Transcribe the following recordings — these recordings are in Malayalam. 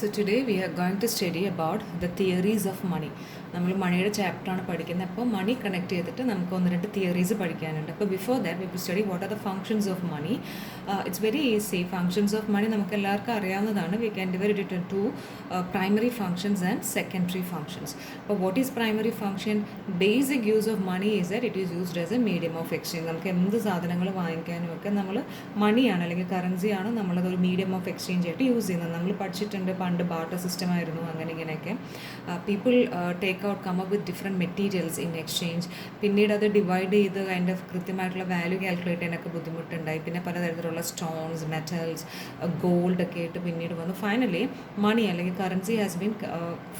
So today we are going to study about the theories of money. നമ്മൾ മണിയുടെ ചാപ്റ്ററാണ് പഠിക്കുന്നത്. അപ്പോൾ മണി കണക്ട് ചെയ്തിട്ട് നമുക്ക് ഒന്ന് രണ്ട് തിയറീസ് പഠിക്കാനുണ്ട്. അപ്പോൾ before that we will study what are the functions of money. It's very easy. Functions of money നമുക്ക് എല്ലാവർക്കും അറിയാവുന്നതാണ്. We can divide it into primary functions and secondary functions. അപ്പോൾ what is primary function? Basic use of money is that it is used as a medium of exchange. നമുക്ക് എന്ത് സാധനങ്ങൾ വാങ്ങിക്കാനും ഒക്കെ നമ്മൾ മണിയാണ് അല്ലെങ്കിൽ കറൻസിയാണ് നമ്മളതൊരു മീഡിയം ഓഫ് എക്സ്ചേഞ്ച് ആയിട്ട് യൂസ് ചെയ്യുന്നത്. നമ്മൾ പഠിച്ചിട്ടുണ്ട് പണ്ട് ബാർട്ടർ സിസ്റ്റം ആയിരുന്നു, അങ്ങനെ ഇങ്ങനെയൊക്കെ. People take out come up with different materials in exchange. പിന്നീട് അത് ഡിവൈഡ് ചെയ്ത് അതിൻ്റെ കൃത്യമായിട്ടുള്ള വാല്യൂ കാൽക്കുലേറ്റ് ചെയ്യാനൊക്കെ ബുദ്ധിമുട്ടുണ്ടായി. പിന്നെ പലതരത്തിലുള്ള സ്റ്റോൺസ്, മെറ്റൽസ്, ഗോൾഡ് ഒക്കെ ആയിട്ട് പിന്നീട് വന്നു. ഫൈനലി മണി അല്ലെങ്കിൽ currency has been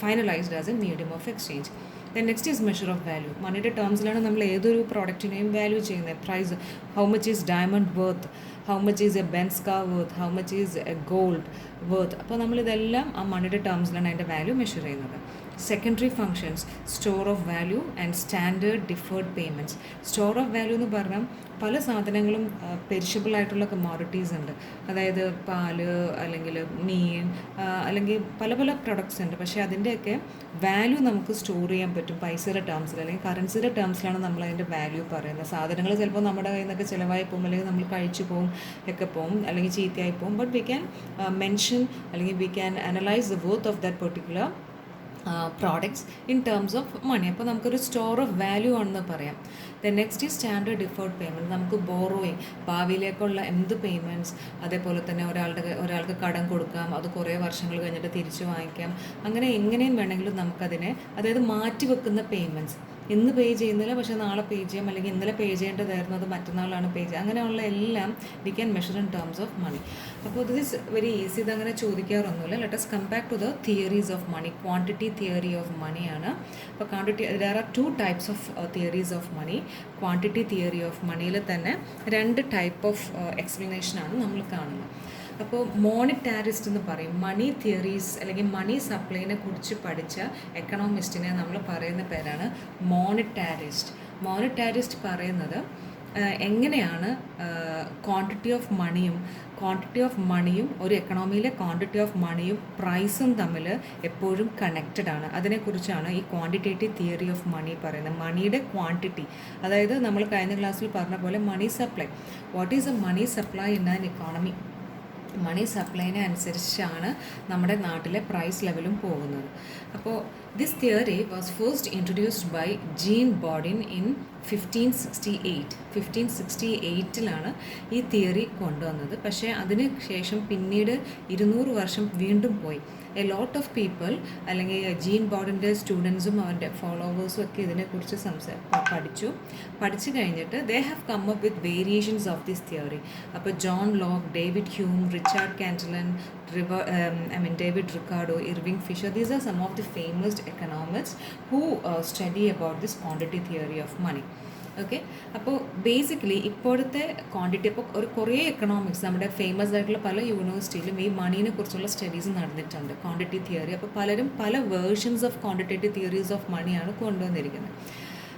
finalised as a medium of exchange. Then next is measure of value. മണിയുടെ ടേംസിലാണ് നമ്മൾ ഏതൊരു പ്രോഡക്റ്റിനെയും വാല്യൂ ചെയ്യുന്നത്. Price, how much is diamond worth, how much is a Benz car worth, how much is a gold worth. അപ്പോൾ നമ്മളിതെല്ലാം ആ മണിയുടെ ടേംസിലാണ് അതിൻ്റെ വാല്യൂ മെഷർ ചെയ്യുന്നത്. Secondary functions, store of value and standard deferred payments. Store of value എന്ന് പറഞ്ഞാൽ പല സാധനങ്ങളും പെരിഷബിൾ ആയിട്ടുള്ള കമ്മോഡിറ്റീസ് ഉണ്ട്. അതായത് പാല് അല്ലെങ്കിൽ മീൻ അല്ലെങ്കിൽ പല പല പ്രൊഡക്ട്സ് ഉണ്ട്. പക്ഷേ അതിൻ്റെയൊക്കെ വാല്യൂ നമുക്ക് സ്റ്റോർ ചെയ്യാൻ പറ്റും പൈസയുടെ ടേംസിൽ അല്ലെങ്കിൽ കറൻസിയുടെ ടേംസിലാണ് നമ്മൾ അതിൻ്റെ വാല്യൂ പറയുന്നത്. സാധനങ്ങൾ ചിലപ്പോൾ നമ്മുടെ കയ്യിൽ നിന്നൊക്കെ ചിലവായി പോകും, അല്ലെങ്കിൽ നമ്മൾ കഴിച്ചു പോകും, ഒക്കെ പോകും, അല്ലെങ്കിൽ ചീത്തയായി പോകും. ബട്ട് വി ക്യാൻ മെൻഷൻ അല്ലെങ്കിൽ we can analyse the worth of that particular products in terms of money. അപ്പോൾ നമുക്കൊരു സ്റ്റോർ ഓഫ് വാല്യൂ ആണെന്ന് പറയാം. ദെൻ നെക്സ്റ്റ് ഈ സ്റ്റാൻഡേർഡ് ഡിഫേർഡ് പേയ്മെൻറ്റ്. നമുക്ക് ബോറോയിങ്, ഭാവിയിലേക്കുള്ള എന്ത് പേയ്മെൻറ്റ്സ്, അതേപോലെ തന്നെ ഒരാൾക്ക് കടം കൊടുക്കാം, അത് കുറേ വർഷങ്ങൾ കഴിഞ്ഞിട്ട് തിരിച്ചു വാങ്ങിക്കാം. അങ്ങനെ എങ്ങനെയും വേണമെങ്കിലും നമുക്കതിനെ, അതായത് മാറ്റി വെക്കുന്ന പേയ്മെൻറ്റ്സ്, ഇന്ന് പേ ചെയ്യുന്നില്ല പക്ഷേ നാളെ പേ ചെയ്യാം, അല്ലെങ്കിൽ ഇന്നലെ പേ ചെയ്യേണ്ടതായിരുന്നു അത് മറ്റന്നാളാണ് പേ ചെയ്യുക, അങ്ങനെയുള്ള എല്ലാം we can measure in terms of money. അപ്പോൾ ദിസ് ഈസ് വെരി ഈസി. ഇതങ്ങനെ ചോദിക്കാറൊന്നുമില്ല. Let us come back to the theories of money. Quantity theory of മണിയാണ്. അപ്പോൾ quantity, there are two types of theories of money. Quantity theory of മണിയിൽ തന്നെ രണ്ട് ടൈപ്പ് ഓഫ് എക്സ്പ്ലനേഷനാണ് നമ്മൾ കാണുന്നത്. അപ്പോൾ മോണിറ്റാരിസ്റ്റ് എന്ന് പറയും. മണി തിയറീസ് അല്ലെങ്കിൽ മണി സപ്ലൈനെ കുറിച്ച് പഠിച്ച എക്കണോമിസ്റ്റിനെ നമ്മൾ പറയുന്ന പേരാണ് മോണിറ്റാരിസ്റ്റ്. മോണിറ്റാരിസ്റ്റ് പറയുന്നത് എങ്ങനെയാണ് ക്വാണ്ടിറ്റി ഓഫ് മണിയും ഒരു എക്കണോമിയിലെ ക്വാണ്ടിറ്റി ഓഫ് മണിയും പ്രൈസും തമ്മിൽ എപ്പോഴും കണക്റ്റഡ് ആണ്. അതിനെക്കുറിച്ചാണ് ഈ ക്വാണ്ടിറ്റേറ്റീവ് തിയറി ഓഫ് മണി പറയുന്നത്. മണിയുടെ ക്വാണ്ടിറ്റി, അതായത് നമ്മൾ കഴിഞ്ഞ ക്ലാസ്സിൽ പറഞ്ഞ പോലെ money supply. What is a money supply in an economy? Money സപ്ലൈനെ അനുസരിച്ചാണ് നമ്മുടെ നാട്ടിലെ പ്രൈസ് ലെവലും പോകുന്നത്. അപ്പോൾ this theory was first introduced by Jean Bodin in 1568 ഈ തിയറി കൊണ്ടുവന്നത്. പക്ഷേ അതിന് ശേഷം പിന്നീട് 200 വർഷം വീണ്ടും പോയി. എ ലോട്ട് ഓഫ് പീപ്പിൾ, അല്ലെങ്കിൽ ജീൻ ബോഡിൻ്റെ സ്റ്റുഡൻസും അവൻ്റെ ഫോളോവേഴ്സും ഒക്കെ ഇതിനെക്കുറിച്ച് പഠിച്ചു കഴിഞ്ഞിട്ട് they have come up with variations of this theory. അപ്പോൾ John Locke, David Hume, Richard Cantillon, David Ricardo, Irving Fisher, these are some of the famous economics who study about this quantity theory of money. Okay. അപ്പോൾ ബേസിക്കലി ഇപ്പോഴത്തെ ക്വാണ്ടിറ്റി, അപ്പോൾ കുറേ എക്കണോമിക്സ് നമ്മുടെ ഫേമസ് ആയിട്ടുള്ള പല യൂണിവേഴ്സിറ്റിയിലും ഈ മണീനെ കുറിച്ചുള്ള സ്റ്റഡീസ് നടന്നിട്ടുണ്ട്, ക്വാണ്ടിറ്റി തിയറി. അപ്പോൾ പലരും പല versions of quantitative theories of മണിയാണ് കൊണ്ടുവന്നിരിക്കുന്നത്.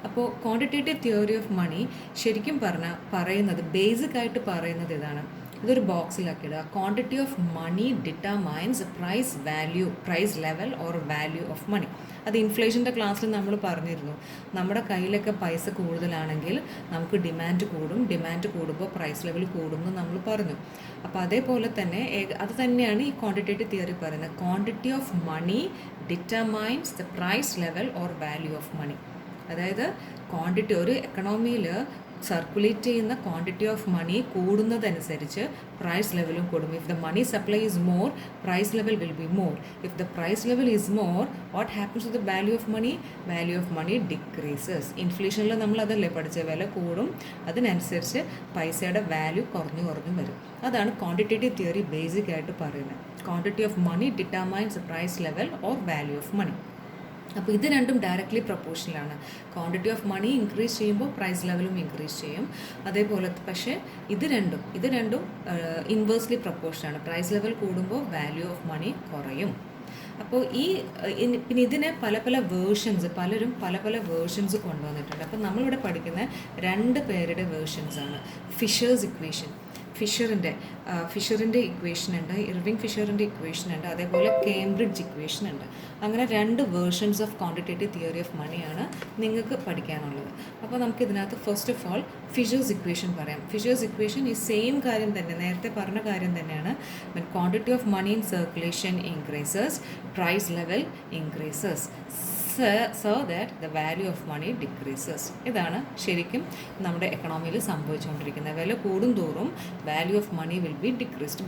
അപ്പോൾ ക്വാണ്ടിറ്റേറ്റീവ് തിയറി ഓഫ് മണി ശരിക്കും പറയുന്നത് ബേസിക്കായിട്ട് പറയുന്നത് ഇതാണ്. ഇതൊരു ബോക്സിലാക്കിയിടുക. Quantity of money determines price level or value of money. അത് ഇൻഫ്ലേഷൻ്റെ ക്ലാസ്സിൽ നമ്മൾ പറഞ്ഞിരുന്നു. നമ്മുടെ കയ്യിലൊക്കെ പൈസ കൂടുതലാണെങ്കിൽ നമുക്ക് ഡിമാൻഡ് കൂടുമ്പോൾ പ്രൈസ് ലെവൽ കൂടും എന്ന് നമ്മൾ പറഞ്ഞു. അപ്പോൾ അതേപോലെ തന്നെ അത് തന്നെയാണ് ഈ ക്വാണ്ടിറ്റേറ്റീവ് തിയറി പറയുന്നത്. Quantity of money determines the price level or value of money. അതായത് ക്വാണ്ടിറ്റി, ഒരു എക്കണോമിയിൽ സർക്കുലേറ്റ് ചെയ്യുന്ന ക്വാണ്ടിറ്റി ഓഫ് മണി കൂടുന്നതനുസരിച്ച് പ്രൈസ് ലെവലും കൂടും. If the money supply is more, price level will be more. If the price level is more, what happens to the value of money? Value of money decreases. ഇൻഫ്ലേഷനിൽ നമ്മൾ അതല്ലേ പഠിച്ച, വില കൂടും, അതിനനുസരിച്ച് പൈസയുടെ വാല്യൂ കുറഞ്ഞു വരും. അതാണ് ക്വാണ്ടിറ്റേറ്റീവ് തിയറി ബേസിക് ആയിട്ട് പറയുന്നത്. Quantity of money determines the price level or value of money. അപ്പോൾ ഇത് രണ്ടും ഡയറക്റ്റ്ലി പ്രൊപ്പോർഷണലാണ്. ക്വാണ്ടിറ്റി ഓഫ് മണി ഇൻക്രീസ് ചെയ്യുമ്പോൾ പ്രൈസ് ലെവലും ഇൻക്രീസ് ചെയ്യും. അതേപോലെ പക്ഷേ ഇത് രണ്ടും ഇൻവേഴ്സ്ലി പ്രൊപ്പോർഷനാണ്. പ്രൈസ് ലെവൽ കൂടുമ്പോൾ വാല്യൂ ഓഫ് മണി കുറയും. അപ്പോൾ പിന്നെ ഇതിനെ പലരും പല വേർഷൻസ് കൊണ്ടുവന്നിട്ടുണ്ട്. അപ്പോൾ നമ്മളിവിടെ പഠിക്കുന്ന രണ്ട് പേരുടെ വേർഷൻസാണ്. Fisher's equation. ഫിഷറിൻ്റെ ഇക്വേഷൻ ഉണ്ട്, ഇർവിങ് ഫിഷറിൻ്റെ ഇക്വേഷൻ ഉണ്ട്, അതേപോലെ കേംബ്രിഡ്ജ് ഇക്വേഷൻ ഉണ്ട്. അങ്ങനെ 2 versions of quantitative theory of മണിയാണ് നിങ്ങൾക്ക് പഠിക്കാനുള്ളത്. അപ്പോൾ നമുക്ക് ഇതിനകത്ത് first of all Fisher's equation പറയാം. ഫിഷേഴ്സ് ഇക്വേഷൻ ഈ സെയിം കാര്യം തന്നെ, നേരത്തെ പറഞ്ഞ കാര്യം തന്നെയാണ്. when quantity of money in circulation increases, price level increases so that the value of money decreases. ഇതാണ് ശരിക്കും നമ്മുടെ എക്കണോമിയിൽ സംഭവിച്ചുകൊണ്ടിരിക്കുന്നത്. വില കൂടുന്തോറും value of money will be decreased.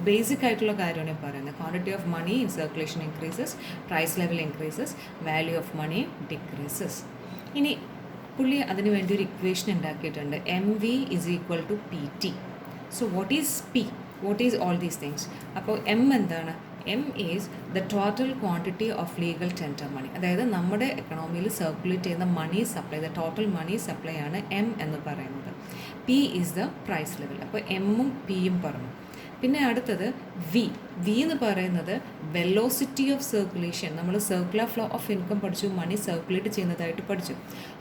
Basic ആയിട്ടുള്ള കാര്യമാണ് ഈ പറയുന്നത്. Quantity of money in circulation increases, price level increases, value of money decreases. ഇനി പുള്ളി അതിന് വേണ്ടി ഒരു ഇക്വേഷൻ ഉണ്ടാക്കിയിട്ടുണ്ട്. MV = PT. So what is P? What is all these things? അപ്പോൾ M എന്താണ്? M is the total quantity of legal tender money. അതായത് നമ്മുടെ എക്കണോമിയിൽ സർക്കുലേറ്റ് ചെയ്യുന്ന money supply, the total money supply ആണ് M എന്ന് പറയുന്നത്. P is the price level. അപ്പോൾ എമ്മും പിയും പറഞ്ഞു. പിന്നെ അടുത്തത് V എന്ന് പറയുന്നത് വെലോസിറ്റി ഓഫ് സർക്കുലേഷൻ. നമ്മൾ സർക്കുലർ ഫ്ലോ ഓഫ് ഇൻകം പഠിച്ചു, മണി സർക്കുലേറ്റ് ചെയ്യുന്നതായിട്ട് പഠിച്ചു.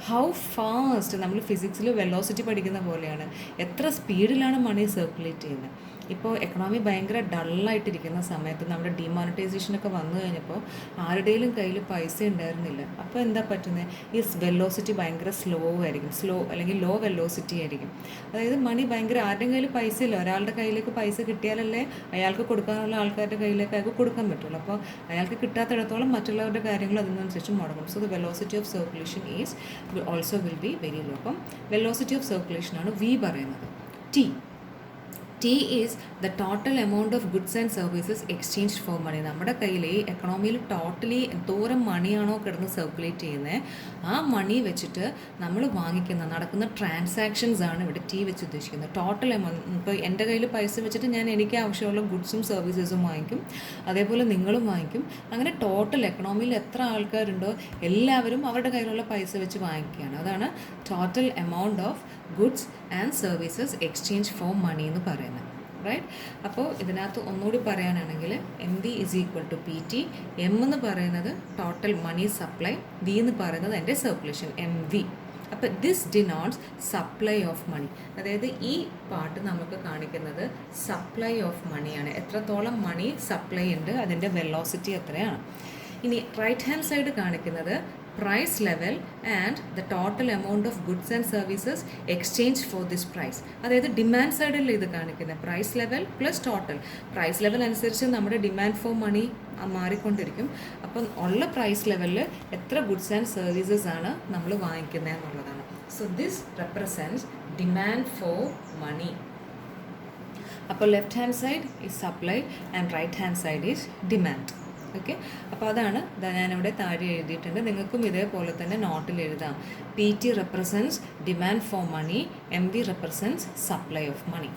ഹൗ ഫാസ്റ്റ്, നമ്മൾ ഫിസിക്സിൽ വെലോസിറ്റി പഠിക്കുന്ന പോലെയാണ്, എത്ര സ്പീഡിലാണ് മണി സർക്കുലേറ്റ് ചെയ്യുന്നത്. ഇപ്പോൾ എക്കണോമി ഭയങ്കര ഡള്ളായിട്ടിരിക്കുന്ന സമയത്ത് നമ്മുടെ ഡിമോണിറ്റൈസേഷനൊക്കെ വന്നു കഴിഞ്ഞപ്പോൾ ആരുടെയും കയ്യിൽ പൈസ ഉണ്ടായിരുന്നില്ല. അപ്പോൾ എന്താ പറ്റുന്നത്? ഈ വെലോസിറ്റി ഭയങ്കര സ്ലോ ആയിരിക്കും, അല്ലെങ്കിൽ ലോ വെലോസിറ്റി ആയിരിക്കും. അതായത് മണി ഭയങ്കര, ആരുടെയും കയ്യിൽ പൈസ ഇല്ല, ഒരാളുടെ കയ്യിലേക്ക് പൈസ കിട്ടിയാലല്ലേ അയാൾക്ക് കൊടുക്കാനുള്ള ആൾക്കാരുടെ കയ്യിലേക്ക് അയാൾക്ക് കൊടുക്കാൻ പറ്റുള്ളൂ. അപ്പോൾ അയാൾക്ക് കിട്ടാത്തിടത്തോളം മറ്റുള്ളവരുടെ കാര്യങ്ങൾ അതിനനുസരിച്ച് മുടങ്ങും. So the velocity of circulation is also will be very low. അപ്പം വെലോസിറ്റി ഓഫ് സർക്കുലേഷനാണ് V പറയുന്നത്. T is the total amount of goods and services exchanged for money. നമ്മുടെ കയ്യിൽ എക്കണോമിയിൽ ടോട്ടലി എന്തോരം മണിയാണോ കിടന്ന് സർക്കുലേറ്റ് ചെയ്യുന്നത്, ആ മണി വെച്ചിട്ട് നമ്മൾ നടക്കുന്ന ട്രാൻസാക്ഷൻസ് ആണ് ഇവിടെ T വെച്ച് ഉദ്ദേശിക്കുന്നത്. Total amount. ഇപ്പോൾ എൻ്റെ കയ്യിൽ പൈസ വെച്ചിട്ട് ഞാൻ എനിക്ക് ആവശ്യമുള്ള ഗുഡ്സും സർവീസസും വാങ്ങിക്കും, അതേപോലെ നിങ്ങളും വാങ്ങിക്കും. അങ്ങനെ ടോട്ടൽ എക്കണോമിയിൽ എത്ര ആൾക്കാരുണ്ടോ എല്ലാവരും അവരുടെ കയ്യിലുള്ള പൈസ വെച്ച് വാങ്ങിക്കുകയാണ്. അതാണ് total amount of goods and services exchange for money എന്ന് പറയുന്നത്. റൈറ്റ്? അപ്പോൾ ഇതിനകത്ത് ഒന്നുകൂടി പറയാനാണെങ്കിൽ MV = PT. M എന്ന് പറയുന്നത് ടോട്ടൽ മണി സപ്ലൈ, V എന്ന് പറയുന്നത് എൻ്റെ സർക്കുലേഷൻ MV. അപ്പോൾ this denotes supply of money. അതായത് ഈ പാർട്ട് നമുക്ക് കാണിക്കുന്നത് സപ്ലൈ ഓഫ് മണിയാണ്. എത്രത്തോളം മണി സപ്ലൈ ഉണ്ട്, അതിൻ്റെ വെലോസിറ്റി എത്രയാണ്. ഇനി റൈറ്റ് ഹാൻഡ് സൈഡ് കാണിക്കുന്നത് price level and the total amount of goods and services exchange for this price. അതായത് ഡിമാൻഡ് സൈഡിൽ ഇത് കാണിക്കുന്നത് price level plus total. Price level അനുസരിച്ച് നമ്മുടെ ഡിമാൻഡ് ഫോർ മണി മാറിക്കൊണ്ടിരിക്കും. അപ്പം ഉള്ള പ്രൈസ് ലെവലിൽ എത്ര ഗുഡ്സ് ആൻഡ് സർവീസസ് ആണ് നമ്മൾ വാങ്ങിക്കുന്നത് എന്നുള്ളതാണ്. So this represents demand for money. അപ്പോൾ left hand side is supply and right hand side is demand. Okay, അപ്പോൾ അതാണ് ഞാനിവിടെ താഴെ എഴുതിയിട്ടുണ്ട്. നിങ്ങൾക്കും ഇതേപോലെ തന്നെ നോട്ടിൽ എഴുതാം. PT represents demand for money, MV represents supply of money.